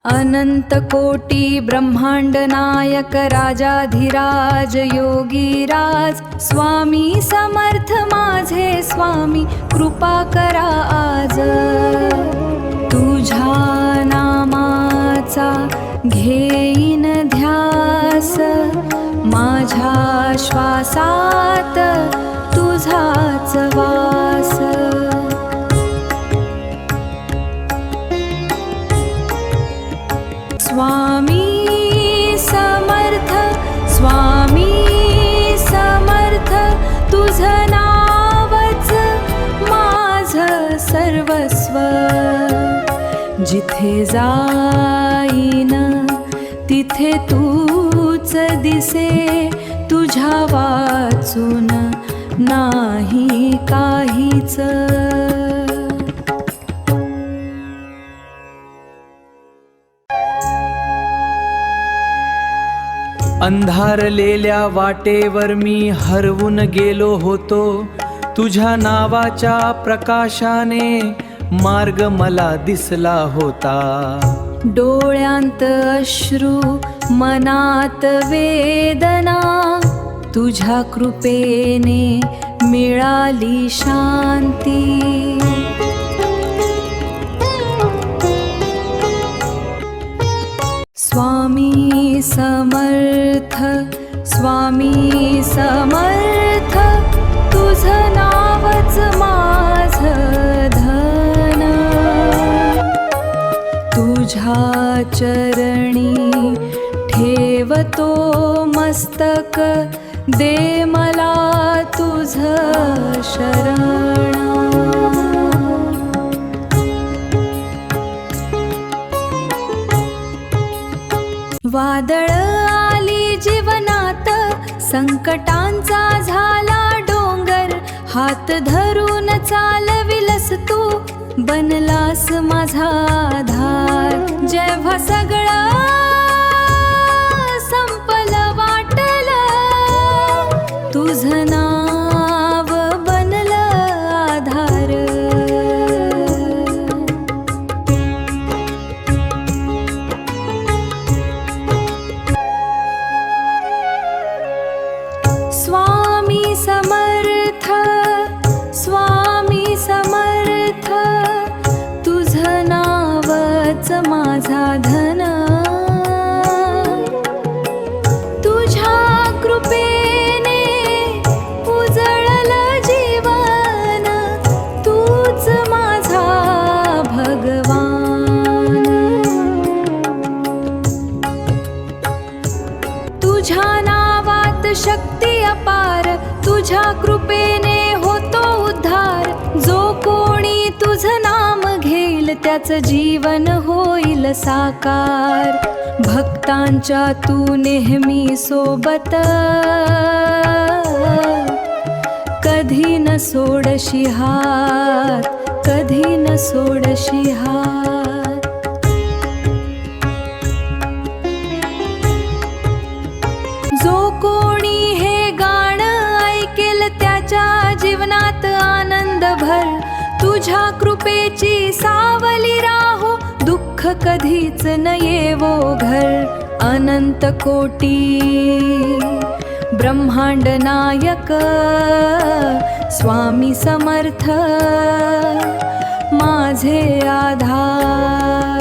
अनंत कोटी ब्रह्मांड नायक राजाधिराज योगीराज स्वामी समर्थ माझे स्वामी कृपा करा आज। तुझ्या नामाचा घेईन ध्यास माझ्या श्वासात तुझाच वास। स्वामी समर्थ स्वामी समर्थ तुझं नावच माझं सर्वस्व। जिथे जाईन तिथे तूच दिसे तुझ्या वाचून नाही काहीच। अंधारलेल्या वाटेवर मी हरवून गेलो होतो, तुझ्या नावाच्या प्रकाशाने मार्ग मला दिसला होता। डोळ्यांत अश्रू मनात वेदना तुझ्या कृपेने मिळाली शांती। स्वामी समर्थ स्वामी समर्थ तुझं नावच माझं धन। तुझ्या चरणी ठेवतो मस्तक दे मला तुझं शरण। वादळ आली जीवनात संकटांचा झाला डोंगर, हात धरून चालविलस तू बनलास माझा आधार। जेव्हा सगळं संपलं वाटलं तुझं नाव बनलं आधार। स्वामी समर्थ स्वामी समर्थ तुझं नावच माझा धन। तुझ्या कृपेने उजळलं जीवन तूच माझा भगवान। तुझ्या नावात शक्ती अपार तुझ्या कृपेने होतो उद्धार। जो कोणी तुझं नाम घेईल त्याचं जीवन होईल साकार। भक्तांच्या तू नेहमी सोबत कधी न सोडशी हात कधी न सोडशी हात। जो कोणी हे गाणं ऐकेल त्याच्या जीवनात आनंद भर। तुझ्या कृपेची सावली राहो दुःख कधीच न येवो घर। अनंत कोटी ब्रह्मांड नायक स्वामी समर्थ माझे आधार।